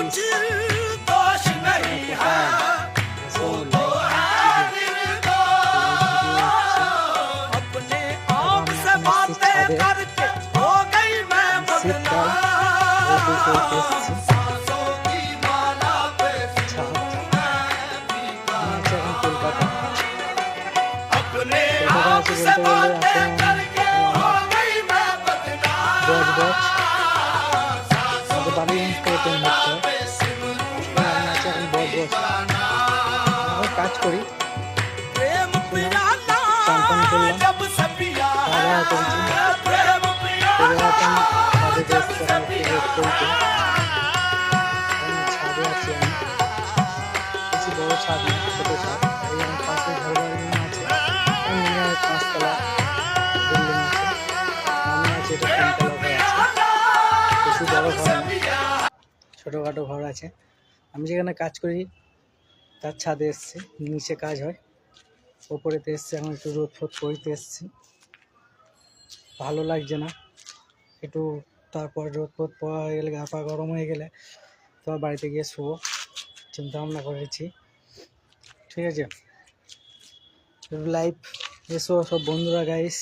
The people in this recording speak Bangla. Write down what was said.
गाइस কাজ করি চান করলাম খাওয়া দাওয়া করেছি ছাদে আছি আমি বেশি বড় ছাদ না ছোটো ছাদ এই আমার পাশে ঘর বাড়ি আছে পাঁচতলা বিল্ডিং আছে মনে আছে এটা তিনতলা ঘর আছে বেশি বড় ঘর না ছোটোখাটো ঘর আছে আমি যেখানে কাজ করি তার ছাদে এসছি নিচে কাজ হয় ওপরেতে এসছে এখন একটু রোদ ফোদ করতে এসছি ভালো লাগছে না একটু তারপর রোদ ফোদ পড়া হয়ে গেলে গা পা গরম হয়ে গেলে তোমার বাড়িতে গিয়ে শুবো চিন্তা ভাবনা করেছি ঠিক আছে লাইভ এসো সব বন্ধুরা গাইস